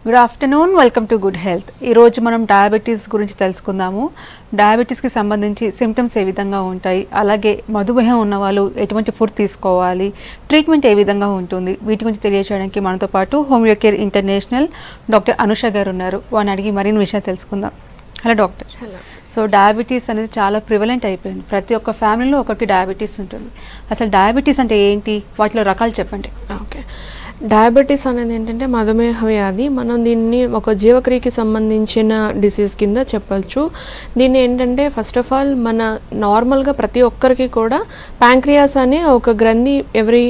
Good afternoon, welcome to good health. ఈరోజు మనం diabetes గురించి తెలుసుకుందాము. డయాబెటీస్కి సంబంధించి సిమ్టమ్స్ ఏ విధంగా ఉంటాయి, అలాగే మధుమేహం ఉన్న వాళ్ళు ఎటువంటి ఫుడ్ తీసుకోవాలి, ట్రీట్మెంట్ ఏ విధంగా ఉంటుంది, వీటి గురించి తెలియజేయడానికి మనతో పాటు homeo care international doctor Anusha గారు ఉన్నారు. వారిని అడిగి మరిన్ని విషయాలు తెలుసుకుందాం. Hello doctor. Hello. So diabetes అనేది చాలా ప్రివలెంట్ అయిపోయింది. ప్రతి ఒక్క ఫ్యామిలీలో ఒకరికి డయాబెటీస్ ఉంటుంది. అసలు డయాబెటీస్ అంటే ఏంటి, వాటిలో రకాలు చెప్పండి. ఓకే, డయాబెటీస్ అనేది ఏంటంటే మధుమేహ వ్యాధి. మనం దీన్ని ఒక జీవక్రియకి సంబంధించిన డిసీజ్ కింద చెప్పచ్చు. దీన్ని ఏంటంటే ఫస్ట్ ఆఫ్ ఆల్ మన నార్మల్గా ప్రతి ఒక్కరికి కూడా ప్యాంక్రియాస్ అనే ఒక గ్రంథి ఎవరీ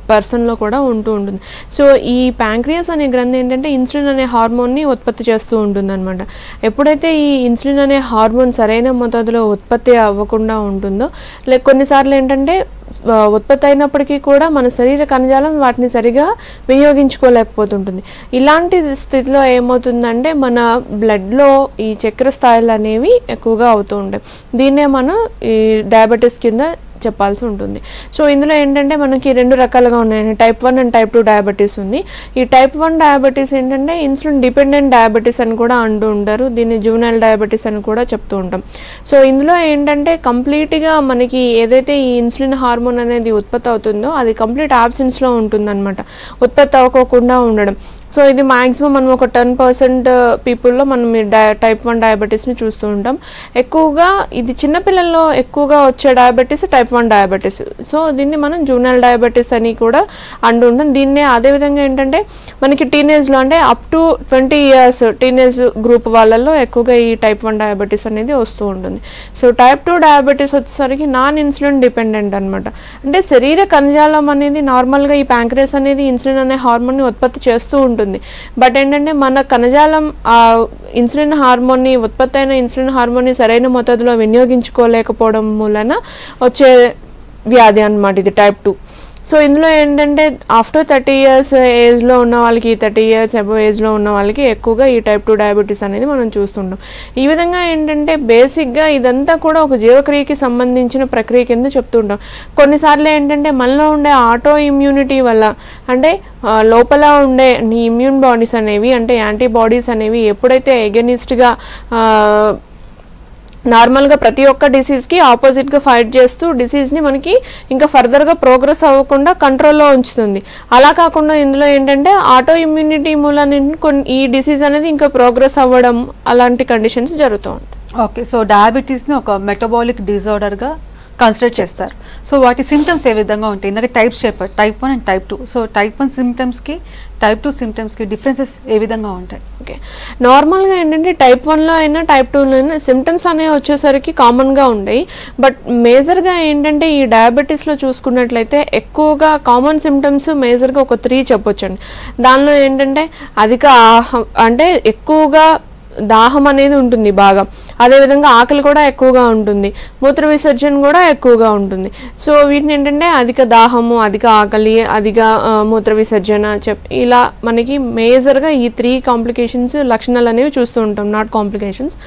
పర్సన్లో కూడా ఉంటుంది. సో ఈ ప్యాంక్రియాస్ అనే గ్రంథి ఏంటంటే ఇన్సులిన్ అనే హార్మోన్ని ఉత్పత్తి చేస్తూ ఉంటుందన్నమాట. ఎప్పుడైతే ఈ ఇన్సులిన్ అనే హార్మోన్ సరైన మోతాదులో ఉత్పత్తి అవ్వకుండా ఉంటుందో, కొన్నిసార్లు ఏంటంటే ఉత్పత్తి అయినప్పటికీ కూడా మన శరీర కణజాలం వాటిని సరిగా వినియోగించుకోలేకపోతుంటుంది. ఇలాంటి స్థితిలో ఏమవుతుందంటే మన బ్లడ్లో ఈ చక్కెర స్థాయిలు అనేవి ఎక్కువగా అవుతూ ఉంటాయి. దీన్నే మనం ఈ డయాబెటీస్ కింద చెప్పాల్సి ఉంటుంది. సో ఇందులో ఏంటంటే మనకి రెండు రకాలుగా ఉన్నాయి, టైప్ 1 అండ్ టైప్ 2 డయాబెటీస్ ఉంది. ఈ టైప్ 1 డయాబెటీస్ ఏంటంటే ఇన్సులిన్ డిపెండెంట్ డయాబెటీస్ అని కూడా అంటూ ఉంటారు. దీన్ని జూవెనైల్ డయాబెటీస్ అని కూడా చెప్తూ ఉంటాం. సో ఇందులో ఏంటంటే కంప్లీట్గా మనకి ఏదైతే ఈ ఇన్సులిన్ హార్మోన్ అనేది ఉత్పత్తి అవుతుందో అది కంప్లీట్ యాబ్సెన్స్లో ఉంటుందన్నమాట, ఉత్పత్తి అవ్వకోకుండా ఉండడం. సో ఇది మ్యాక్సిమం మనం ఒక 10% పీపుల్లో మనం టైప్ 1 డయాబెటీస్ని చూస్తూ ఉంటాం. ఎక్కువగా ఇది చిన్నపిల్లల్లో ఎక్కువగా వచ్చే డయాబెటీస్ టైప్ 1 డయాబెటీస్. సో దీన్ని మనం జూవెనైల్ డయాబెటీస్ అని కూడా అంటూ ఉంటాం. దీన్నే అదేవిధంగా ఏంటంటే మనకి టీనేజ్లో అంటే up to 20 years teenage group వాళ్ళల్లో ఎక్కువగా ఈ టైప్ 1 డయాబెటీస్ అనేది వస్తూ ఉంటుంది. సో టైప్ 2 డయాబెటీస్ వచ్చేసరికి నాన్ ఇన్సులిన్ డిపెండెంట్ అనమాట. అంటే శరీర కణజాలం అనేది నార్మల్గా ఈ ప్యాంక్రియాస్ అనేది ఇన్సులిన్ అనే హార్మోన్ని ఉత్పత్తి చేస్తూ ఉంటుంది. బట్ ఏంటంటే మన కణజాలం ఆ ఇన్సులిన్ హార్మోన్ని ఉత్పత్తి అయిన ఇన్సులిన్ హార్మోన్ని సరైన మోతాదులో వినియోగించుకోలేకపోవడం మూలన వచ్చే వ్యాధి అన్నమాట ఇది టైప్ 2. సో ఇందులో ఏంటంటే ఆఫ్టర్ 30 years ఏజ్లో ఉన్న వాళ్ళకి, 30 years అబవ్ ఏజ్లో ఉన్న వాళ్ళకి ఎక్కువగా ఈ టైప్ 2 డయాబెటీస్ అనేది మనం చూస్తుంటాం. ఈ విధంగా ఏంటంటే బేసిక్గా ఇదంతా కూడా ఒక జీవక్రియకి సంబంధించిన ప్రక్రియ కింద చెప్తుంటాం. కొన్నిసార్లు ఏంటంటే మనలో ఉండే ఆటో ఇమ్యూనిటీ వల్ల, అంటే లోపల ఉండే ఇమ్యూన్ బాడీస్ అనేవి, అంటే యాంటీబాడీస్ అనేవి ఎప్పుడైతే ఎగనిస్ట్గా నార్మల్గా ప్రతి ఒక్క డిసీజ్కి ఆపోజిట్గా ఫైట్ చేస్తూ డిసీజ్ని మనకి ఇంకా ఫర్దర్గా ప్రోగ్రెస్ అవ్వకుండా కంట్రోల్లో ఉంచుతుంది. అలా కాకుండా ఇందులో ఏంటంటే ఆటో ఇమ్యూనిటీ మూలాన్ని ఈ డిసీజ్ అనేది ఇంకా ప్రోగ్రెస్ అవ్వడం అలాంటి కండిషన్స్ జరుగుతూ ఉంటాయి. ఓకే, సో డయాబెటీస్ని ఒక మెటబాలిక్ డిజార్డర్గా కన్సిడర్ చేస్తారు. సో వాటి సిమ్టమ్స్ ఏ విధంగా ఉంటాయి? ఇందాక టైప్స్ చెప్పారు, type 1 and type 2. So type 1 సిమ్టమ్స్కి టైప్ 2 సిమ్టమ్స్కి డిఫరెన్సెస్ ఏ విధంగా ఉంటాయి? ఓకే, నార్మల్గా ఏంటంటే టైప్ 1లో అయినా టైప్ 2లో అయినా సిమ్టమ్స్ అనేవి వచ్చేసరికి కామన్గా ఉంటాయి. బట్ మేజర్గా ఏంటంటే ఈ డయాబెటీస్లో చూసుకున్నట్లయితే ఎక్కువగా కామన్ సిమ్టమ్స్ మేజర్గా ఒక 3 చెప్పొచ్చండి. దానిలో ఏంటంటే అధిక అంటే ఎక్కువగా దాహం అనేది ఉంటుంది బాగా, అదేవిధంగా ఆకలి కూడా ఎక్కువగా ఉంటుంది, మూత్ర విసర్జన కూడా ఎక్కువగా ఉంటుంది. సో వీటిని ఏంటంటే అధిక దాహము, అధిక ఆకలి, అధిక మూత్ర విసర్జన ఇలా మనకి మేజర్గా ఈ 3 కాంప్లికేషన్స్ లక్షణాలు అనేవి చూస్తూ ఉంటాం. నాట్ కాంప్లికేషన్స్,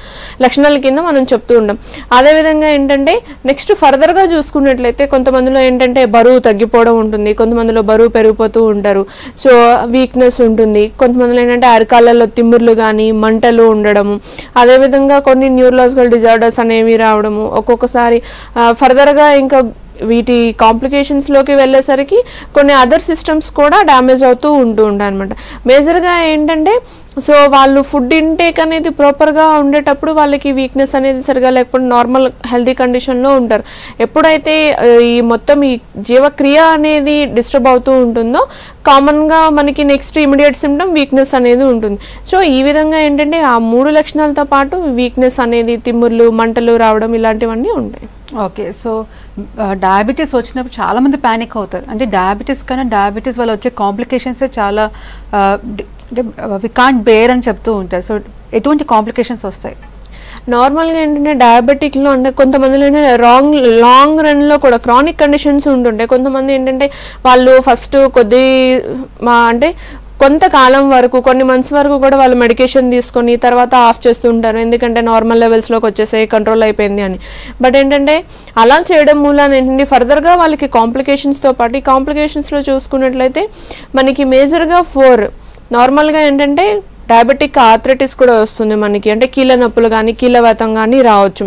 లక్షణాల కింద మనం చెప్తూ ఉంటాం. అదేవిధంగా ఏంటంటే నెక్స్ట్ ఫర్దర్గా చూసుకున్నట్లయితే కొంతమందిలో ఏంటంటే బరువు తగ్గిపోవడం ఉంటుంది, కొంతమందిలో బరువు పెరిగిపోతూ ఉంటారు. సో వీక్నెస్ ఉంటుంది, కొంతమందిలో ఏంటంటే అరికాళ్ళలో తిమ్ముర్లు కానీ మంటలు ఉండడము, అదేవిధంగా కొన్ని న్యూరలాజికల్ డిజార్డర్స్ అనేవి రావడము, ఒక్కొక్కసారి ఫర్దర్గా ఇంకా వీటి కాంప్లికేషన్స్లోకి వెళ్ళేసరికి కొన్ని అదర్ సిస్టమ్స్ కూడా డ్యామేజ్ అవుతూ ఉంటాయి అనమాట. మేజర్గా ఏంటంటే సో వాళ్ళు ఫుడ్ ఇంటేక్ అనేది ప్రాపర్గా ఉండేటప్పుడు వాళ్ళకి వీక్నెస్ అనేది సరిగా లేకపోతే నార్మల్ హెల్తీ కండిషన్లో ఉంటారు. ఎప్పుడైతే ఈ మొత్తం ఈ జీవక్రియ అనేది డిస్టర్బ్ అవుతూ ఉంటుందో కామన్గా మనకి నెక్స్ట్ ఇమీడియట్ సిమ్టమ్ వీక్నెస్ అనేది ఉంటుంది. సో ఈ విధంగా ఏంటంటే ఆ 3 లక్షణాలతో పాటు వీక్నెస్ అనేది, తిమ్ముర్లు, మంటలు రావడం ఇలాంటివన్నీ ఉంటాయి. ఓకే, సో డయాబెటీస్ వచ్చినప్పుడు చాలామంది ప్యానిక్ అవుతారు. అంటే డయాబెటీస్ కన్నా డయాబెటీస్ వల్ల వచ్చే కాంప్లికేషన్సే చాలా అంటే వి కాంట్ బేర్ అని చెప్తూ ఉంటారు. సో ఎటువంటి కాంప్లికేషన్స్ వస్తాయి? నార్మల్గా ఏంటంటే డయాబెటిక్లో అంటే కొంతమందిలో ఏంటంటే లాంగ్ రన్లో కూడా క్రానిక్ కండిషన్స్ ఉంటుంటాయి. కొంతమంది ఏంటంటే వాళ్ళు ఫస్ట్ అంటే కొంతకాలం వరకు, కొన్ని మంత్స్ వరకు కూడా వాళ్ళు మెడికేషన్ తీసుకొని తర్వాత ఆఫ్ చేస్తుంటారు, ఎందుకంటే నార్మల్ లెవెల్స్లోకి వచ్చేసే కంట్రోల్ అయిపోయింది అని. బట్ ఏంటంటే అలా చేయడం మూలాన ఏంటంటే ఫర్దర్గా వాళ్ళకి కాంప్లికేషన్స్తో పాటు ఈ కాంప్లికేషన్స్లో చూసుకున్నట్లయితే మనకి మేజర్గా 4 నార్మల్గా ఏంటంటే డయాబెటిక్ ఆర్థరైటిస్ కూడా వస్తుంది మనకి, అంటే కీళ్ళ నొప్పులు కానీ కీళ్ళవాతం కానీ రావచ్చు.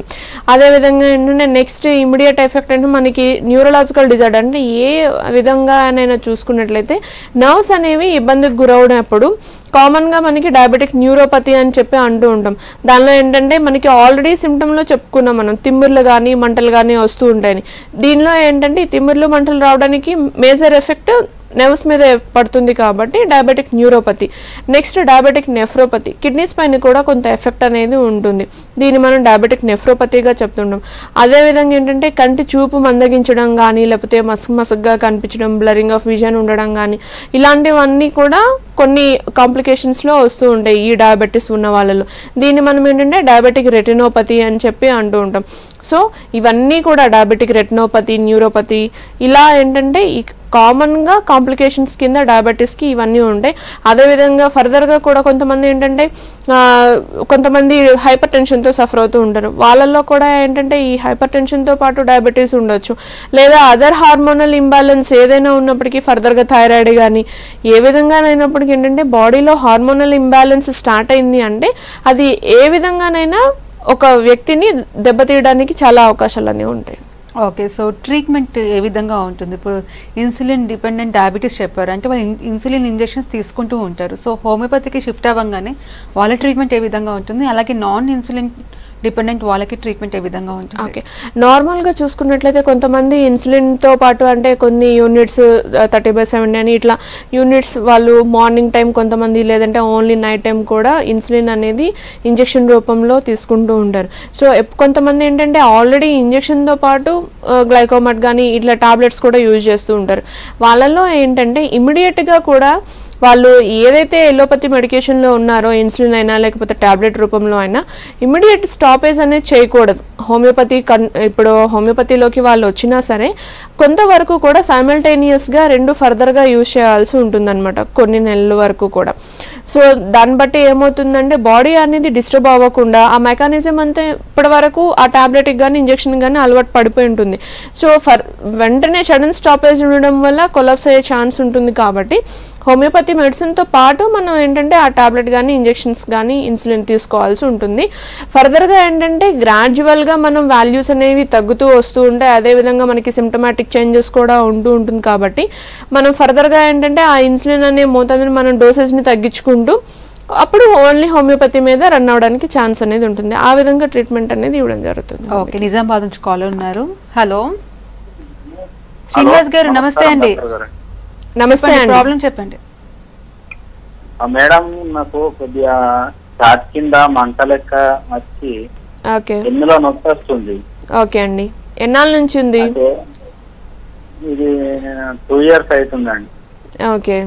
అదేవిధంగా ఏంటంటే నెక్స్ట్ ఇమీడియట్ ఎఫెక్ట్ అంటే మనకి న్యూరలాజికల్ డిజార్డర్, అంటే ఏ విధంగానైనా చూసుకున్నట్లయితే నర్వ్స్ అనేవి ఇబ్బందికి గురవునప్పుడు కామన్గా మనకి డయాబెటిక్ న్యూరోపతి అని చెప్పి అంటూ ఉంటాం. దానిలో ఏంటంటే మనకి ఆల్రెడీ సిమ్టంలో చెప్పుకున్నాం మనం, తిమ్మిర్లు కానీ మంటలు కానీ వస్తూ ఉంటాయని. దీనిలో ఏంటంటే ఈ తిమ్మిర్లు మంటలు రావడానికి మేజర్ ఎఫెక్ట్ నెర్వ్స్ మీద పడుతుంది కాబట్టి diabetic neuropathy. Next diabetic nephropathy, kidneys పైన కూడా కొంత ఎఫెక్ట్ అనేది ఉంటుంది. దీన్ని మనం డయాబెటిక్ నెఫ్రోపతిగా చెప్తుంటాం. అదేవిధంగా ఏంటంటే కంటి చూపు మందగించడం కానీ, లేకపోతే మసగ్గా కనిపించడం, బ్లరింగ్ ఆఫ్ విజన్ ఉండడం కానీ, ఇలాంటివన్నీ కూడా కొన్ని కాంప్లికేషన్స్లో వస్తూ ఉంటాయి ఈ డయాబెటీస్ ఉన్న వాళ్ళలో. దీన్ని మనం ఏంటంటే డయాబెటిక్ రెటినోపతి అని చెప్పి అంటూ ఉంటాం. సో ఇవన్నీ కూడా డయాబెటిక్ రెటినోపతి, న్యూరోపతి, ఇలా ఏంటంటే ఈ కామన్గా కాంప్లికేషన్స్ కింద డయాబెటీస్కి ఇవన్నీ ఉంటాయి. అదేవిధంగా ఫర్దర్గా కూడా కొంతమంది ఏంటంటే కొంతమంది హైపర్ టెన్షన్తో సఫర్ అవుతూ ఉంటారు. వాళ్ళల్లో కూడా ఏంటంటే ఈ హైపర్ టెన్షన్తో పాటు డయాబెటీస్ ఉండొచ్చు, లేదా అదర్ హార్మోనల్ ఇంబ్యాలెన్స్ ఏదైనా ఉన్నప్పటికీ ఫర్దర్గా థైరాయిడ్ కానీ ఏ విధంగానైనప్పటికీ ఏంటంటే బాడీలో హార్మోనల్ ఇంబ్యాలెన్స్ స్టార్ట్ అయింది అంటే అది ఏ విధంగానైనా ఒక వ్యక్తిని దెబ్బతీయడానికి చాలా అవకాశాలు అనేవి ఉంటాయి. ఓకే, సో ట్రీట్మెంట్ ఏ విధంగా ఉంటుంది? ఇప్పుడు ఇన్సులిన్ డిపెండెంట్ డయాబెటీస్ చెప్పారు అంటే వాళ్ళు ఇన్సులిన్ ఇంజెక్షన్స్ తీసుకుంటూ ఉంటారు. సో హోమియోపతికి షిఫ్ట్ అవ్వగానే వాళ్ళ ట్రీట్మెంట్ ఏ విధంగా ఉంటుంది, అలాగే నాన్ ఇన్సులిన్ డిపెండెంట్ వాళ్ళకి ట్రీట్మెంట్ ఏ విధంగా ఉంటుంది? ఓకే, నార్మల్గా చూసుకున్నట్లయితే కొంతమంది ఇన్సులిన్తో పాటు అంటే కొన్ని యూనిట్స్ 30/70 అని ఇట్లా యూనిట్స్ వాళ్ళు మార్నింగ్ టైం కొంతమంది, లేదంటే ఓన్లీ నైట్ టైం కూడా ఇన్సులిన్ అనేది ఇంజెక్షన్ రూపంలో తీసుకుంటూ ఉంటారు. సో కొంతమంది ఏంటంటే ఆల్రెడీ ఇంజెక్షన్తో పాటు గ్లైకోమట్ కానీ ఇట్లా టాబ్లెట్స్ కూడా యూజ్ చేస్తూ ఉంటారు. వాళ్ళలో ఏంటంటే ఇమీడియట్గా కూడా వాళ్ళు ఏదైతే ఎలోపతి మెడికేషన్లో ఉన్నారో ఇన్సులిన్ అయినా లేకపోతే ట్యాబ్లెట్ రూపంలో అయినా ఇమీడియట్ స్టాపేజ్ అనేది చేయకూడదు. ఇప్పుడు హోమియోపతిలోకి వాళ్ళు వచ్చినా సరే కొంతవరకు కూడా సైమల్టేనియస్గా రెండు ఫర్దర్గా యూజ్ చేయాల్సి ఉంటుందన్నమాట, కొన్ని నెలల వరకు కూడా. సో దాన్ని బట్టి ఏమవుతుందంటే బాడీ అనేది డిస్టర్బ్ అవ్వకుండా ఆ మెకానిజం అంతా ఇప్పటి వరకు ఆ ట్యాబ్లెట్కి కానీ ఇంజెక్షన్ కానీ అలవాటు పడిపోయి ఉంటుంది. సో వెంటనే సడన్ స్టాపేజ్ ఉండడం వల్ల కొలాప్స్ అయ్యే ఛాన్స్ ఉంటుంది. కాబట్టి హోమియోపతి మెడిసిన్తో పాటు మనం ఏంటంటే ఆ టాబ్లెట్ కానీ ఇంజెక్షన్స్ కానీ ఇన్సులిన్ తీసుకోవాల్సి ఉంటుంది. ఫర్దర్గా ఏంటంటే గ్రాడ్యువల్గా మనం వాల్యూస్ అనేవి తగ్గుతూ వస్తూ ఉంటాయి. అదేవిధంగా మనకి సిమ్టమాటిక్ చేంజెస్ కూడా ఉంటుంది. కాబట్టి మనం ఫర్దర్గా ఏంటంటే ఆ ఇన్సులిన్ అనే మోతాదుని మనం డోసేజ్ని తగ్గించుకుంటూ అప్పుడు ఓన్లీ హోమియోపతి మీద రన్ అవడానికి ఛాన్స్ అనేది ఉంటుంది. ఆ విధంగా ట్రీట్మెంట్ అనేది ఇవ్వడం జరుగుతుంది. ఓకే, నిజామాబాద్ నుంచి కాలర్ ఉన్నారు. హలో శ్రీనివాస్ గారు, నమస్తే అండి. నమస్తే అండి, ప్రాబ్లం చెప్పండి. మేడం, నాకు కొద్దిగా ఛాతీ కింద మంట లెక్క వచ్చి ఎన్నులో నొప్పి వస్తుంది. ఓకే అండి, ఎన్నాళ్ళ నుంచి ఉంది? ఇది 2 years అవుతుందండి. ఓకే,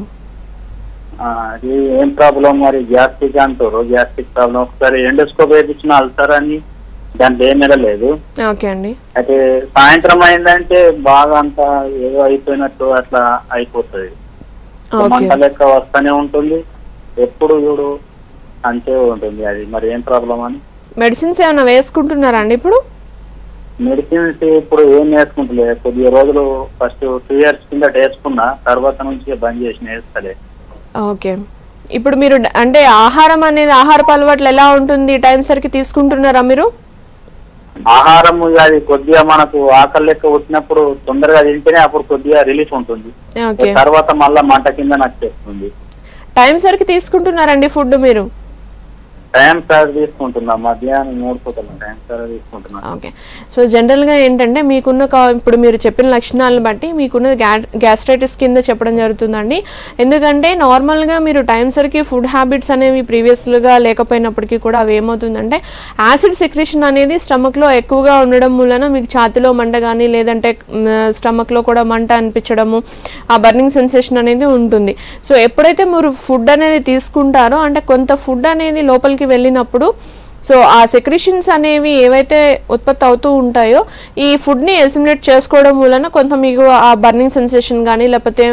అది ఏం ప్రాబ్లం మరి? గ్యాస్ట్రిక్ అంటారు, గ్యాస్ట్రిక్ ప్రాబ్లం. ఒకసారి ఎండోస్కోప్ వేయించిన అల్సర్ అని, దాంట్లో ఏం లేదు. ఓకే అండి, అయితే సాయంత్రం అయిందంటే బాగా అంతా ఏదో అయిపోయినట్టు అట్లా అయిపోతుంది, మంట లెక్క వస్తూనే ఉంటుంది, ఎప్పుడు చూడు అంతే ఉంటుంది. అది మరి ఏం ప్రాబ్లం అని. మెడిసిన్స్ ఏమైనా వేసుకుంటున్నారా అండి ఇప్పుడు? మెడిసిన్స్ ఇప్పుడు ఏం వేసుకుంటలేదు. కొద్ది రోజులు ఫస్ట్ 2 years కింద వేసుకున్నా, తర్వాత నుంచి బంద్ చేసిన, వేస్తలే. ఓకే, ఇప్పుడు మీరు అంటే ఆహారం అనేది ఆహారపు అలవాట్లు ఎలా ఉంటుంది? టైం సరికి తీసుకుంటున్నారా మీరు? ఆహారం అది కొద్దిగా మనకు ఆకలి లెక్క వచ్చినప్పుడు తొందరగా తింటేనే అప్పుడు కొద్దిగా రిలీఫ్ ఉంటుంది, తర్వాత మళ్ళా మంట కింద నచ్చేస్తుంది. టైం సరికి తీసుకుంటున్నారండి ఫుడ్ మీరు? టైం సార్ తీసుకుంటున్నా, మధ్యాహ్నం 3 పూటలు టైం సార్ తీసుకుంటున్నా. ఓకే, సో జనరల్గా ఏంటంటే మీకున్న ఇప్పుడు మీరు చెప్పిన లక్షణాలను బట్టి మీకున్న గ్యాస్ట్రైటిస్ కింద చెప్పడం జరుగుతుందండి. ఎందుకంటే నార్మల్గా మీరు టైం సరికి ఫుడ్ హ్యాబిట్స్ అనేవి ప్రీవియస్గా లేకపోయినప్పటికీ కూడా అవి ఏమవుతుందంటే యాసిడ్ సెక్రేషన్ అనేది స్టమక్లో ఎక్కువగా ఉండడం వలన మీకు ఛాతిలో మంట కానీ లేదంటే స్టమక్లో కూడా మంట అనిపించడము, ఆ బర్నింగ్ సెన్సేషన్ అనేది ఉంటుంది. సో ఎప్పుడైతే మీరు ఫుడ్ అనేది తీసుకుంటారో అంటే కొంత ఫుడ్ అనేది లోపలికి వెళ్ళినప్పుడు సో ఆ సెక్రిషన్స్ అనేవి ఏవైతే ఉత్పత్తి అవుతూ ఉంటాయో ఈ ఫుడ్ని ఎసిమిలేట్ చేసుకోవడం వలన కొంత మీకు ఆ బర్నింగ్ సెన్సేషన్ కానీ లేకపోతే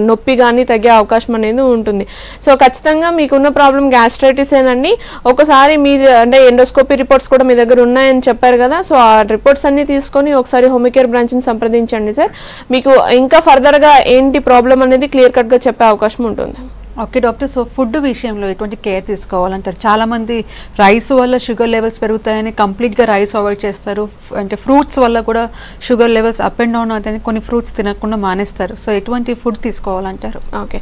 నొప్పి కానీ తగ్గే అవకాశం అనేది ఉంటుంది. సో ఖచ్చితంగా మీకున్న ప్రాబ్లం గ్యాస్ట్రైటిస్ ఏనండి. ఒకసారి మీరు అంటే ఎండోస్కోపీ రిపోర్ట్స్ కూడా మీ దగ్గర ఉన్నాయని చెప్పారు కదా, సో ఆ రిపోర్ట్స్ అన్ని తీసుకొని ఒకసారి హోమియోకేర్ బ్రాంచ్ని సంప్రదించండి సార్. మీకు ఇంకా ఫర్దర్గా ఏంటి ప్రాబ్లం అనేది క్లియర్ కట్గా చెప్పే అవకాశం ఉంటుంది. ఓకే డాక్టర్, సో ఫుడ్ విషయంలో ఎటువంటి కేర్ తీసుకోవాలంటారు? చాలామంది రైస్ వల్ల షుగర్ లెవెల్స్ పెరుగుతాయని కంప్లీట్గా రైస్ అవాయిడ్ చేస్తారు. అంటే ఫ్రూట్స్ వల్ల కూడా sugar levels up and down అవుతాయని కొన్ని ఫ్రూట్స్ తినకుండా మానేస్తారు. సో ఎటువంటి ఫుడ్ తీసుకోవాలంటారు? ఓకే,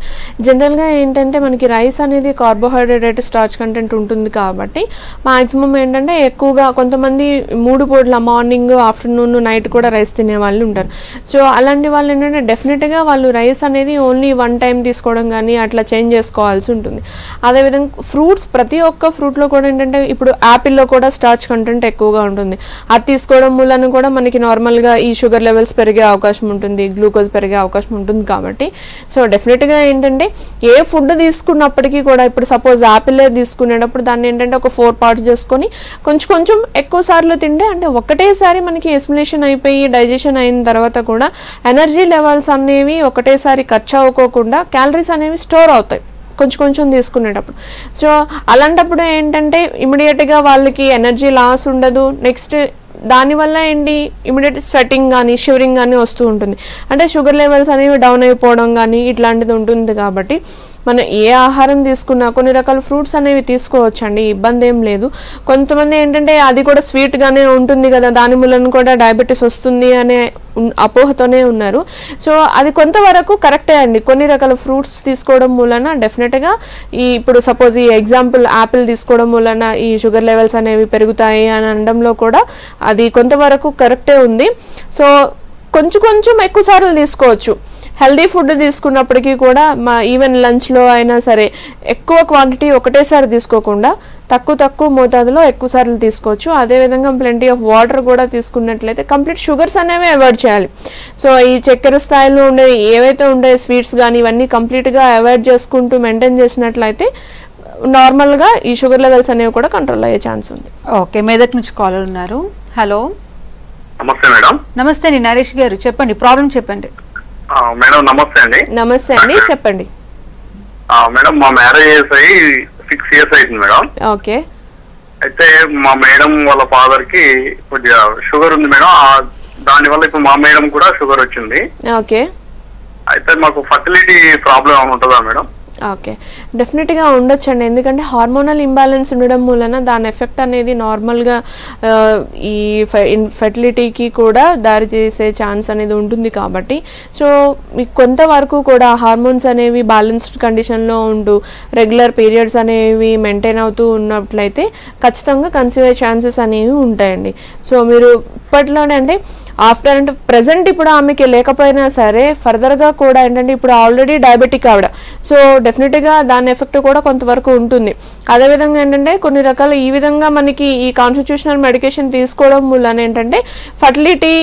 జనరల్గా ఏంటంటే మనకి రైస్ అనేది కార్బోహైడ్రేట్, స్టార్చ్ కంటెంట్ ఉంటుంది కాబట్టి మ్యాక్సిమం ఏంటంటే ఎక్కువగా కొంతమంది 3 పూట్ల మార్నింగ్, ఆఫ్టర్నూన్, నైట్ కూడా రైస్ తినే వాళ్ళు ఉంటారు. సో అలాంటి వాళ్ళు ఏంటంటే డెఫినెట్గా వాళ్ళు రైస్ అనేది ఓన్లీ 1 టైం తీసుకోవడం కానీ అట్లా చేంజ్ చేసుకోవాల్సి ఉంటుంది. అదేవిధంగా ఫ్రూట్స్, ప్రతి ఒక్క ఫ్రూట్లో కూడా ఏంటంటే ఇప్పుడు యాపిల్లో కూడా స్టార్చ్ కంటెంట్ ఎక్కువగా ఉంటుంది. అది తీసుకోవడం వలన కూడా మనకి నార్మల్గా ఈ షుగర్ లెవెల్స్ పెరిగే అవకాశం ఉంటుంది, గ్లూకోజ్ పెరిగే అవకాశం ఉంటుంది. కాబట్టి సో డెఫినెట్గా ఏంటంటే ఏ ఫుడ్ తీసుకున్నప్పటికీ కూడా ఇప్పుడు సపోజ్ యాపిల్లే తీసుకునేటప్పుడు దాన్ని ఏంటంటే ఒక 4 పార్ట్స్ చేసుకొని కొంచెం కొంచెం ఎక్కువ సార్లు తింటే, అంటే ఒకటేసారి మనకి ఎస్టిమేషన్ అయిపోయి డైజెషన్ అయిన తర్వాత కూడా ఎనర్జీ లెవెల్స్ అనేవి ఒకటేసారి ఖర్చు అవ్వకోకుండా క్యాలరీస్ అనేవి స్టోర్ అవుతాయి కొంచెం కొంచెం తీసుకునేటప్పుడు. సో అలాంటప్పుడు ఏంటంటే ఇమీడియట్గా వాళ్ళకి ఎనర్జీ లాస్ ఉండదు. నెక్స్ట్ దానివల్ల ఏంటి, ఇమీడియట్ స్వెట్టింగ్ కానీ షివరింగ్ కానీ వస్తూ ఉంటుంది. అంటే షుగర్ లెవెల్స్ అనేవి డౌన్ అయిపోవడం కానీ ఇట్లాంటిది ఉంటుంది. కాబట్టి మనం ఏ ఆహారం తీసుకున్నా కొన్ని రకాల ఫ్రూట్స్ అనేవి తీసుకోవచ్చండి, ఇబ్బంది ఏం లేదు. కొంతమంది ఏంటంటే అది కూడా స్వీట్గానే ఉంటుంది కదా, దాని మూలన కూడా డయాబెటీస్ వస్తుంది అనే అపోహతోనే ఉన్నారు. సో అది కొంతవరకు కరెక్టే అండి. కొన్ని రకాల ఫ్రూట్స్ తీసుకోవడం మూలన డెఫినెట్గా ఇప్పుడు సపోజ్ ఈ ఎగ్జాంపుల్ యాపిల్ తీసుకోవడం మూలన ఈ షుగర్ లెవెల్స్ అనేవి పెరుగుతాయి అని అనడంలో కూడా అది కొంతవరకు కరెక్టే ఉంది. సో కొంచెం కొంచెం ఎక్కువ సార్లు తీసుకోవచ్చు. హెల్దీ ఫుడ్ తీసుకున్నప్పటికీ కూడా ఈవెన్ లంచ్లో అయినా సరే ఎక్కువ క్వాంటిటీ ఒకటేసారి తీసుకోకుండా తక్కువ మోతాదులో ఎక్కువ సార్లు తీసుకోవచ్చు. అదేవిధంగా ప్లెంటీ ఆఫ్ వాటర్ కూడా తీసుకున్నట్లయితే కంప్లీట్ షుగర్స్ అనేవి అవాయిడ్ చేయాలి. సో ఈ చక్కెర స్థాయిలో ఉండే ఏవైతే ఉండే స్వీట్స్ కానీ ఇవన్నీ కంప్లీట్గా అవాయిడ్ చేసుకుంటూ మెయింటైన్ చేసినట్లయితే నార్మల్గా ఈ షుగర్ లెవెల్స్ అనేవి కూడా కంట్రోల్ అయ్యే ఛాన్స్ ఉంది. ఓకే, మెదక్ నుంచి కాలర్ ఉన్నారు. హలో, నమస్తే మేడం. నమస్తే అండి, నరేష్ గారు చెప్పండి, ప్రాబ్లం చెప్పండి. మేడం నమస్తే అండి. నమస్తే అండి, చెప్పండి. మేడం మా మ్యారేజ్ అయ్యి 6 years అవుతుంది మేడం. ఓకే. అయితే మా మేడం వాళ్ళ ఫాదర్ కి కొద్దిగా షుగర్ ఉంది మేడం. దానివల్ల ఇప్పుడు మా మేడం కూడా షుగర్ వచ్చింది. ఓకే. అయితే మాకు ఫర్టిలిటీ ప్రాబ్లం ఏమైనా ఉంటుందా మేడం? ఓకే, డెఫినెట్గా ఉండొచ్చండి. ఎందుకంటే హార్మోనల్ ఇంబ్యాలెన్స్ ఉండడం మూలన దాని ఎఫెక్ట్ అనేది నార్మల్గా ఈ ఫెర్టిలిటీకి కూడా దారి చేసే ఛాన్స్ అనేది ఉంటుంది. కాబట్టి సో మీకు కొంతవరకు కూడా హార్మోన్స్ అనేవి బ్యాలెన్స్డ్ కండిషన్లో ఉంటూ రెగ్యులర్ పీరియడ్స్ అనేవి మెయింటైన్ అవుతూ ఉన్నట్లయితే ఖచ్చితంగా కన్సీవ్ అయ్యే ఛాన్సెస్ అనేవి ఉంటాయండి. సో మీరు ఇప్పట్లోనే అంటే ఆఫ్టర్ అంటే ప్రజెంట్ ఇప్పుడు ఆమెకి లేకపోయినా సరే ఫర్దర్గా కూడా ఏంటంటే ఇప్పుడు ఆల్రెడీ డయాబెటిక్ ఆవిడ. సో డెఫినెట్గా దాని ఎఫెక్ట్ కూడా కొంతవరకు ఉంటుంది. అదేవిధంగా ఏంటంటే కొన్ని రకాల ఈ విధంగా మనకి ఈ కాన్స్టిట్యూషనల్ మెడికేషన్ తీసుకోవడం వల్ల ఏంటంటే ఫర్టిలిటీ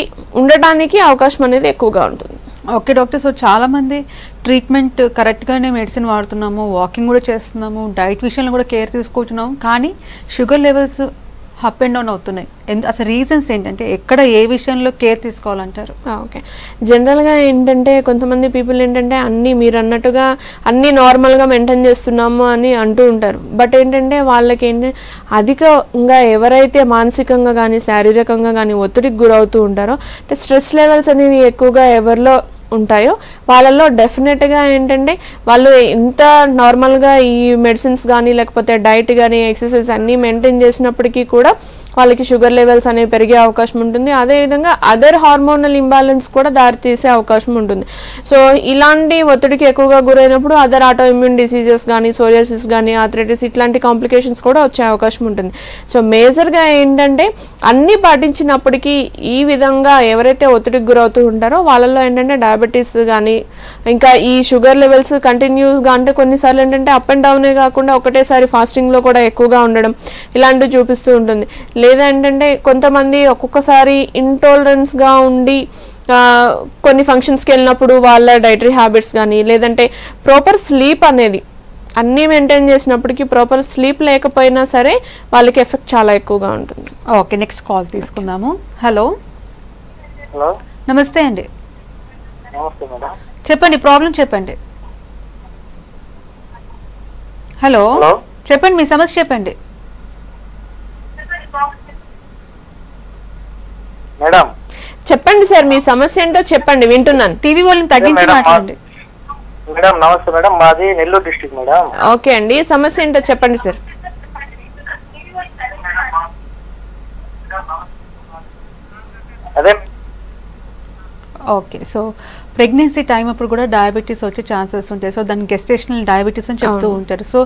ఉండటానికి అవకాశం అనేది ఎక్కువగా ఉంటుంది. ఓకే డాక్టర్, సో చాలామంది ట్రీట్మెంట్ కరెక్ట్గానే మెడిసిన్ వాడుతున్నాము, వాకింగ్ కూడా చేస్తున్నాము, డైట్ విషయంలో కూడా కేర్ తీసుకుంటున్నాము, కానీ sugar levels up and down అవుతున్నాయి. అసలు రీజన్స్ ఏంటంటే ఎక్కడ ఏ విషయంలో కేర్ తీసుకోవాలంటారు? ఓకే, జనరల్గా ఏంటంటే కొంతమంది పీపుల్ ఏంటంటే అన్నీ మీరు అన్నట్టుగా అన్నీ నార్మల్గా మెయింటైన్ చేస్తున్నాము అని అంటూ ఉంటారు. బట్ ఏంటంటే వాళ్ళకి ఏంటంటే అధికంగా ఎవరైతే మానసికంగా కానీ శారీరకంగా కానీ ఒత్తిడికి గురవుతూ ఉంటారో, అంటే స్ట్రెస్ లెవెల్స్ అనేవి ఎక్కువగా ఎవరిలో ఉంటాయో వాళ్ళల్లో డెఫినెట్గా ఏంటంటే వాళ్ళు ఎంత నార్మల్గా ఈ మెడిసిన్స్ కానీ లేకపోతే డైట్ కానీ ఎక్సర్సైజ్ అన్నీ మెయింటైన్ చేసినప్పటికీ కూడా వాళ్ళకి షుగర్ లెవెల్స్ అనేవి పెరిగే అవకాశం ఉంటుంది. అదేవిధంగా అదర్ హార్మోనల్ ఇంబ్యాలెన్స్ కూడా దారితీసే అవకాశం ఉంటుంది. సో ఇలాంటి ఒత్తిడికి ఎక్కువగా గురైనప్పుడు అదర్ ఆటో ఇమ్యూన్ డిసీజెస్ కానీ సోరియాసిస్ కానీ ఆర్థరైటిస్ ఇట్లాంటి కాంప్లికేషన్స్ కూడా వచ్చే అవకాశం ఉంటుంది. సో మేజర్గా ఏంటంటే అన్నీ పాటించినప్పటికీ ఈ విధంగా ఎవరైతే ఒత్తిడికి గురవుతూ ఉంటారో వాళ్ళల్లో ఏంటంటే డయాబెటీస్ కానీ ఇంకా ఈ షుగర్ లెవెల్స్ కంటిన్యూస్గా అంటే కొన్నిసార్లు ఏంటంటే అప్ అండ్ డౌనే కాకుండా ఒకటేసారి ఫాస్టింగ్లో కూడా ఎక్కువగా ఉండడం ఇలాంటివి చూపిస్తూ ఉంటుంది. లేదా ఏంటంటే కొంతమంది ఒక్కొక్కసారి ఇంటాలరెన్స్గా ఉండి కొన్ని ఫంక్షన్స్కి వెళ్ళినప్పుడు వాళ్ళ డైటరీ హ్యాబిట్స్ కానీ లేదంటే ప్రాపర్ స్లీప్ అనేది అన్నీ మెయింటైన్ చేసినప్పటికీ ప్రాపర్ స్లీప్ లేకపోయినా సరే వాళ్ళకి ఎఫెక్ట్ చాలా ఎక్కువగా ఉంటుంది. ఓకే, నెక్స్ట్ కాల్ తీసుకుందాము. హలో, హలో, నమస్తే అండి, నమస్తే మేడం. చెప్పండి, ప్రాబ్లం చెప్పండి. హలో, చెప్పండి, మీ సమస్య చెప్పండి. మేడం చెప్పండి సార్, మీ సమస్య ఏంటో చెప్పండి, వింటున్నాను. టీవీ వాల్యూమ్ తగ్గించి మాట్లాడండి. మేడం నమస్తే మేడం, మాది నెల్లూరు డిస్ట్రిక్ట్ మేడం. ఓకే అండి, సమస్య ఏంటో చెప్పండి సార్. అదే ఓకే, సో ప్రెగ్నెన్సీ టైం అప్పుడు కూడా డయాబెటీస్ వచ్చే ఛాన్సెస్ ఉంటాయి. సో దాన్ని గెస్టేషనల్ డయాబెటీస్ అని చెప్తూ ఉంటారు. సో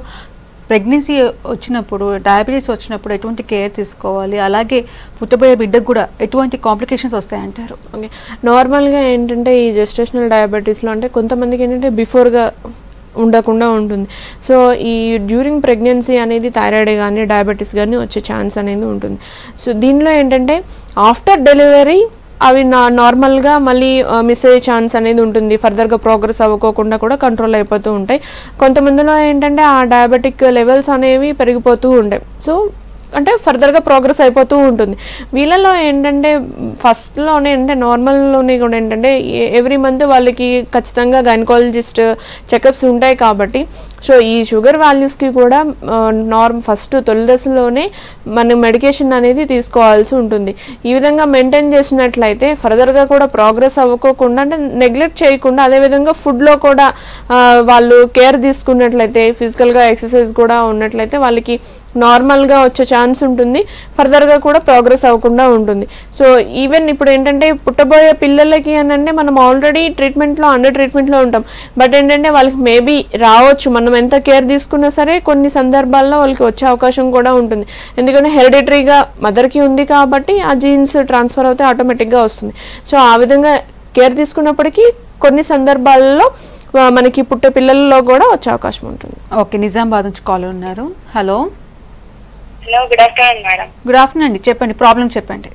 ప్రెగ్నెన్సీ వచ్చినప్పుడు, డయాబెటీస్ వచ్చినప్పుడు ఎటువంటి కేర్ తీసుకోవాలి, అలాగే పుట్టబోయే బిడ్డకు కూడా ఎటువంటి కాంప్లికేషన్స్ వస్తాయంటారు? ఓకే, నార్మల్గా ఏంటంటే ఈ జెస్టేషనల్ డయాబెటీస్లో అంటే కొంతమందికి ఏంటంటే బిఫోర్గా ఉండకుండా ఉంటుంది. సో ఈ డ్యూరింగ్ ప్రెగ్నెన్సీ అనేది థైరాయిడ్ కానీ డయాబెటీస్ కానీ వచ్చే ఛాన్స్ అనేది ఉంటుంది. సో దీనిలో ఏంటంటే ఆఫ్టర్ డెలివరీ అవి నార్మల్గా మళ్ళీ మిస్ అయ్యే ఛాన్స్ అనేది ఉంటుంది. ఫర్దర్గా ప్రోగ్రెస్ అవ్వకోకుండా కూడా కంట్రోల్ అయిపోతూ ఉంటాయి. కొంతమందిలో ఏంటంటే ఆ డయాబెటిక్ లెవెల్స్ అనేవి పెరిగిపోతూ ఉంటాయి. సో అంటే ఫర్దర్గా ప్రోగ్రెస్ అయిపోతూ ఉంటుంది. వీళ్ళలో ఏంటంటే ఫస్ట్లోనే అంటే నార్మల్లోనే కూడా ఏంటంటే ఎవ్రీ మంత్ వాళ్ళకి ఖచ్చితంగా గైనకాలజిస్ట్ చెకప్స్ ఉంటాయి కాబట్టి సో ఈ షుగర్ వాల్యూస్కి కూడా ఫస్ట్ తొలి దశలోనే మనం మెడికేషన్ అనేది తీసుకోవాల్సి ఉంటుంది. ఈ విధంగా మెయింటైన్ చేసినట్లయితే ఫర్దర్గా కూడా ప్రోగ్రెస్ అవ్వకోకుండా అంటే నెగ్లెక్ట్ చేయకుండా, అదేవిధంగా ఫుడ్లో కూడా వాళ్ళు కేర్ తీసుకున్నట్లయితే, ఫిజికల్గా ఎక్సర్సైజ్ కూడా ఉన్నట్లయితే వాళ్ళకి నార్మల్గా వచ్చే ఛాన్స్ ఉంటుంది. ఫర్దర్గా కూడా ప్రోగ్రెస్ అవ్వకుండా ఉంటుంది. సో ఈవెన్ ఇప్పుడు ఏంటంటే పుట్టబోయే పిల్లలకి అని అంటే మనం ఆల్రెడీ అండర్ ట్రీట్మెంట్లో ఉంటాం. బట్ ఏంటంటే వాళ్ళకి మేబీ రావచ్చు, మనం ఎంత కేర్ తీసుకున్నా సరే కొన్ని సందర్భాల్లో వాళ్ళకి వచ్చే అవకాశం కూడా ఉంటుంది. ఎందుకంటే హెరిడిటరీగా మదర్కి ఉంది కాబట్టి ఆ జీన్స్ ట్రాన్స్ఫర్ అవుతే ఆటోమేటిక్గా వస్తుంది. సో ఆ విధంగా కేర్ తీసుకున్నప్పటికీ కొన్ని సందర్భాల్లో మనకి పుట్టే పిల్లల్లో కూడా వచ్చే అవకాశం ఉంటుంది. ఓకే, నిజామాబాద్ నుంచి కాల్ ఉన్నారు. Hello. Hello, good afternoon madam. Good afternoon అండి, చెప్పండి, ప్రాబ్లం చెప్పండి.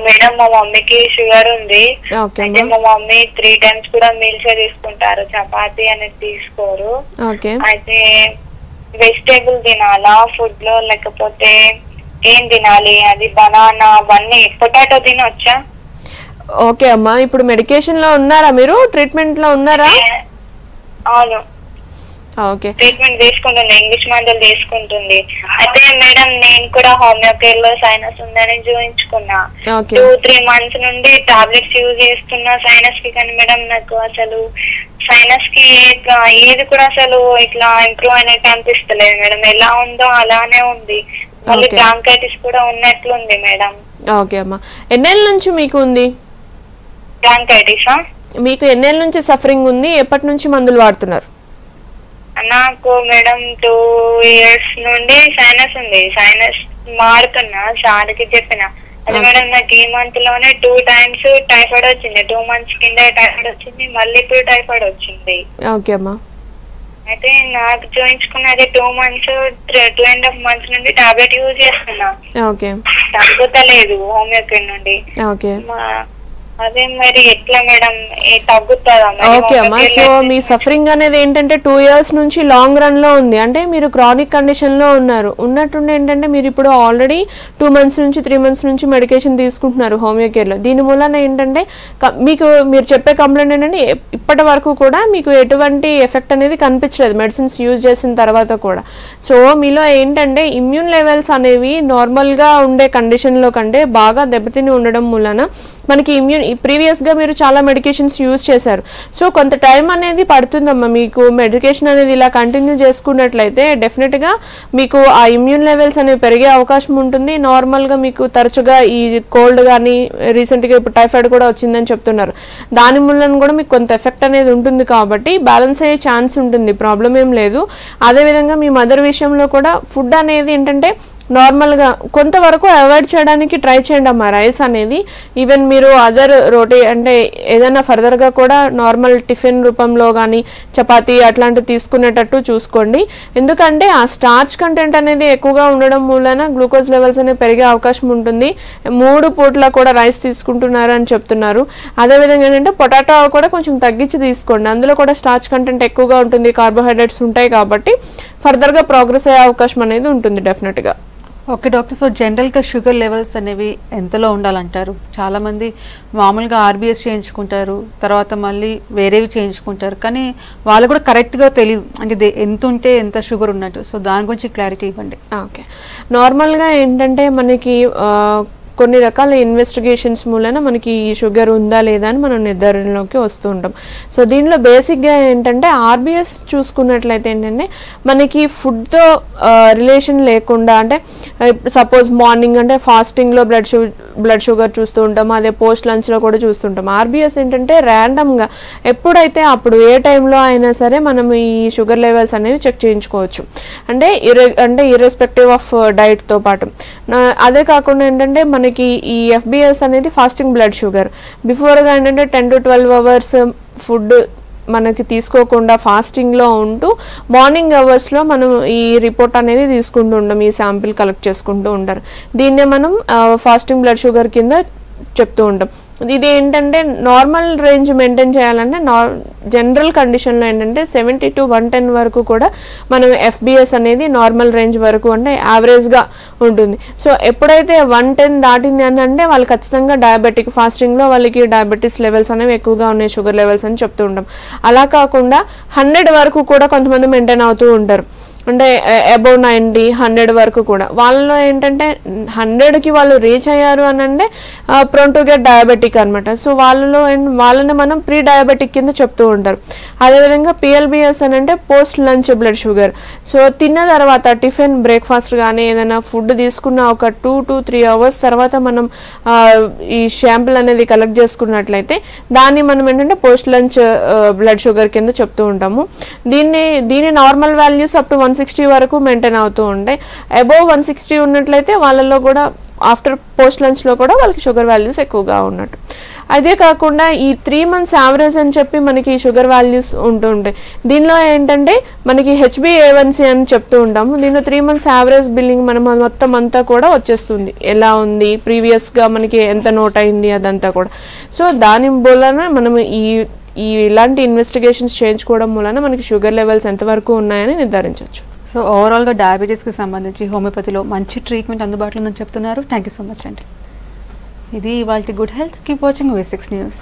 మేడం, మా మమ్మీకి షుగర్ ఉంది. ఓకే, అయితే మా మమ్మీ 3 times కూడా మీల్స్ తీసుకుంటారు, చపాతీ అనేది తీసుకోరు. ఓకే, అయితే వెజిటేబుల్ తినాలా ఫుడ్ లో, లేకపోతే ఏం తినాలి? అది బనానా అవన్నీ, పొటాటో తినొచ్చా? ఓకే అమ్మా, ఇప్పుడు మెడికేషన్లో ఉన్నారా, మీరు ట్రీట్మెంట్లో ఉన్నారా? అవును, ఓకే, ట్రీట్మెంట్ తీసుకుంటుంది, ఇంగ్లీష్ మందులు తీసుకుంటుంది. అయితే మేడం నేను కూడా హోమియో కేర్ లో సైనస్ ఉందని చూపించుకున్నా. 2-3 months నుండి టాబ్లెట్స్ యూజ్ చేస్తున్నా సైనస్ కి. కానీ మేడం నాకు అసలు సైనస్ కి ఏది కూడా అసలు ఇట్లా ఇంప్రూవ్ అయినట్టు అనిపిస్తలేదు మేడం. ఎలా ఉందో అలానే ఉంది. మళ్ళీ బ్రాంకైటిస్ కూడా ఉన్నట్లుంది మేడం. ఓకే అమ్మా, ఎన్నేళ్ళ నుంచి మీకు ఉంది బ్రాంకైటిసా? మీకు ఎన్నేళ్ళ నుంచి సఫరింగ్ ఉంది? ఎప్పటి నుంచి మందులు వాడుతున్నారు? నాకు మేడం 2 years నుండి సైనస్ ఉంది. సైనస్ మారుతున్నా, సార్కి చెప్పిన. అది మేడం నాకు ఈ మంత్ లోనే 2 times టైఫాయిడ్ వచ్చింది. 2 months కింద టైఫాయిడ్ వచ్చింది, మళ్ళీ ఇప్పుడు టైఫాయిడ్ వచ్చింది. ఓకే అమ్మా, అయితే నాకు చూపించుకున్నది 2 months 2.5 months నుండి టాబ్లెట్ యూజ్ చేస్తున్నా. ఓకే, తగ్గుతలేదు హోమియో కేర్ నుండి. ఓకే, అదే మరి ఎట్లా మేడం, తగ్గుతుందా? ఓకే అమ్మా, సో మీ సఫరింగ్ అనేది ఏంటంటే 2 years నుంచి లాంగ్ రన్ లో ఉంది. అంటే మీరు క్రానిక్ కండిషన్ లో ఉన్నట్టుండి ఏంటంటే మీరు ఇప్పుడు ఆల్రెడీ 2 months నుంచి 3 months నుంచి మెడికేషన్ తీసుకుంటున్నారు హోమియో కేర్ లో. దీని మూలన ఏంటంటే మీకు మీరు చెప్పే కంప్లైంట్ ఏంటంటే ఇప్పటి వరకు కూడా మీకు ఎటువంటి ఎఫెక్ట్ అనేది కనిపించలేదు మెడిసిన్స్ యూజ్ చేసిన తర్వాత కూడా. సో మీలో ఏంటంటే ఇమ్యూన్ లెవెల్స్ అనేవి నార్మల్ గా ఉండే కండిషన్ లో కంటే బాగా దెబ్బతిని ఉండడం మూలన మనకి ప్రీవియస్గా మీరు చాలా మెడికేషన్స్ యూజ్ చేశారు. సో కొంత టైం అనేది పడుతుందమ్మా. మీకు మెడికేషన్ అనేది ఇలా కంటిన్యూ చేసుకున్నట్లయితే డెఫినెట్గా మీకు ఆ ఇమ్యూన్ లెవెల్స్ అనేవి పెరిగే అవకాశం ఉంటుంది. నార్మల్గా మీకు తరచుగా ఈ కోల్డ్ కానీ రీసెంట్గా ఇప్పుడు టైఫాయిడ్ కూడా వచ్చిందని చెప్తున్నారు, దాని మూలన కూడా మీకు కొంత ఎఫెక్ట్ అనేది ఉంటుంది. కాబట్టి బ్యాలెన్స్ అయ్యే ఛాన్స్ ఉంటుంది, ప్రాబ్లం ఏం లేదు. అదేవిధంగా మీ మదర్ విషయంలో కూడా ఫుడ్ అనేది ఏంటంటే నార్మల్గా కొంతవరకు అవాయిడ్ చేయడానికి ట్రై చేయండి అమ్మా. రైస్ అనేది ఈవెన్ మీరు అదర్ రోటీ అంటే ఏదైనా ఫర్దర్గా కూడా నార్మల్ టిఫిన్ రూపంలో కానీ చపాతీ అట్లాంటివి తీసుకునేటట్టు చూసుకోండి. ఎందుకంటే ఆ స్టార్చ్ కంటెంట్ అనేది ఎక్కువగా ఉండడం మూలన గ్లూకోజ్ లెవెల్స్ అనేవి పెరిగే అవకాశం ఉంటుంది. 3 పూట్ల కూడా రైస్ తీసుకుంటున్నారు అని చెప్తున్నారు. అదేవిధంగా ఏంటంటే పొటాటో కూడా కొంచెం తగ్గించి తీసుకోండి, అందులో కూడా స్టార్చ్ కంటెంట్ ఎక్కువగా ఉంటుంది, కార్బోహైడ్రేట్స్ ఉంటాయి. కాబట్టి ఫర్దర్గా ప్రోగ్రెస్ అయ్యే అవకాశం అనేది ఉంటుంది డెఫినెట్గా. ఓకే డాక్టర్, సో జనరల్గా షుగర్ లెవెల్స్ అనేవి ఎంతలో ఉండాలంటారు? చాలామంది మామూలుగా ఆర్బీఎస్ చేయించుకుంటారు, తర్వాత మళ్ళీ వేరేవి చేయించుకుంటారు, కానీ వాళ్ళు కూడా కరెక్ట్గా తెలియదు అంటే ఎంత ఉంటే ఎంత షుగర్ ఉన్నట్టు. సో దాని గురించి క్లారిటీ ఇవ్వండి. ఓకే, నార్మల్గా ఏంటంటే మనకి కొన్ని రకాల ఇన్వెస్టిగేషన్స్ మూలన మనకి ఈ షుగర్ ఉందా లేదా అని మనం నిర్ధారణలోకి వస్తూ ఉంటాం. సో దీనిలో బేసిక్గా ఏంటంటే ఆర్బిఎస్ చూసుకున్నట్లయితే ఏంటంటే మనకి ఫుడ్తో రిలేషన్ లేకుండా, అంటే సపోజ్ మార్నింగ్ అంటే ఫాస్టింగ్లో బ్లడ్ షుగర్ చూస్తూ ఉంటాం, అదే పోస్ట్ లంచ్లో కూడా చూస్తుంటాం. ఆర్బిఎస్ ఏంటంటే ర్యాండమ్గా ఎప్పుడైతే అప్పుడు ఏ టైంలో అయినా సరే మనం ఈ షుగర్ లెవెల్స్ అనేవి చెక్ చేయించుకోవచ్చు. అంటే ఇర్రెస్పెక్టివ్ ఆఫ్ డైట్తో పాటు. అదే కాకుండా ఏంటంటే మనకి ఈ ఎఫ్బిఎస్ అనేది ఫాస్టింగ్ బ్లడ్ షుగర్. బిఫోర్గా ఏంటంటే 10 to 12 hours ఫుడ్ మనకి తీసుకోకుండా ఫాస్టింగ్లో ఉంటూ మార్నింగ్ అవర్స్లో మనం ఈ రిపోర్ట్ అనేది తీసుకుంటూ ఉంటాం, ఈ శాంపిల్ కలెక్ట్ చేసుకుంటూ ఉంటారు. దీన్నే మనం ఫాస్టింగ్ బ్లడ్ షుగర్ కింద చెప్తూ ఉంటాం. ఇది ఏంటంటే నార్మల్ రేంజ్ మెయింటైన్ చేయాలంటే జనరల్ కండిషన్లో ఏంటంటే 70 to 110 వరకు కూడా మనం ఎఫ్బిఎస్ అనేది నార్మల్ రేంజ్ వరకు అంటే యావరేజ్గా ఉంటుంది. సో ఎప్పుడైతే 110 దాటింది అని అంటే వాళ్ళు ఖచ్చితంగా డయాబెటిక్, ఫాస్టింగ్లో వాళ్ళకి డయాబెటీస్ లెవెల్స్ అనేవి ఎక్కువగా ఉన్నాయి, షుగర్ లెవెల్స్ అని చెప్తూ ఉంటాం. అలా కాకుండా 100 వరకు కూడా కొంతమంది మెయింటైన్ అవుతూ ఉంటారు, అంటే అబౌవ్ 90, 100 వరకు కూడా. వాళ్ళలో ఏంటంటే 100కి వాళ్ళు రీచ్ అయ్యారు అని అంటే ప్రోన్ టు గెట్ డయాబెటిక్ అనమాట. సో వాళ్ళని మనం ప్రీ డయాబెటిక్ కింద చెప్తూ ఉంటారు. అదేవిధంగా పిఎల్బిఎస్ అని అంటే post lunch blood sugar. So తిన్న తర్వాత టిఫిన్, బ్రేక్ఫాస్ట్ కానీ ఏదైనా ఫుడ్ తీసుకున్న ఒక 2 to 3 hours తర్వాత మనం ఈ శాంపుల్ అనేది కలెక్ట్ చేసుకున్నట్లయితే దాన్ని మనం ఏంటంటే పోస్ట్ లంచ్ బ్లడ్ షుగర్ కింద చెప్తూ ఉంటాము. దీని నార్మల్ వాల్యూస్ అప్ టు 160 వరకు మెయింటైన్ అవుతూ ఉంటాయి. అబోవ్ 160 ఉన్నట్లయితే వాళ్ళల్లో కూడా ఆఫ్టర్ పోస్ట్ లంచ్లో కూడా వాళ్ళకి షుగర్ వాల్యూస్ ఎక్కువగా ఉన్నట్టు. అదే కాకుండా ఈ 3 months యావరేజ్ అని చెప్పి మనకి షుగర్ వాల్యూస్ ఉంటుంటాయి. దీనిలో ఏంటంటే మనకి HbA1c అని చెప్తూ ఉంటాము. దీనిలో 3 months యావరేజ్ బిల్లింగ్ మనం మొత్తం అంతా కూడా వచ్చేస్తుంది, ఎలా ఉంది, ప్రీవియస్గా మనకి ఎంత నోట్ అయింది అదంతా కూడా. సో దాని వలన మనం ఇలాంటి ఇన్వెస్టిగేషన్స్ చేయించుకోవడం వలన మనకి షుగర్ లెవెల్స్ ఎంతవరకు ఉన్నాయని నిర్ధారించవచ్చు. సో ఓవరాల్గా డయాబెటీస్కి సంబంధించి హోమియోపతిలో మంచి ట్రీట్మెంట్ అందుబాటులో ఉందని చెప్తున్నారు. థ్యాంక్ యూ సో మచ్ అండి. ఇది ఇవాల్టి good health. Keep watching V6 news.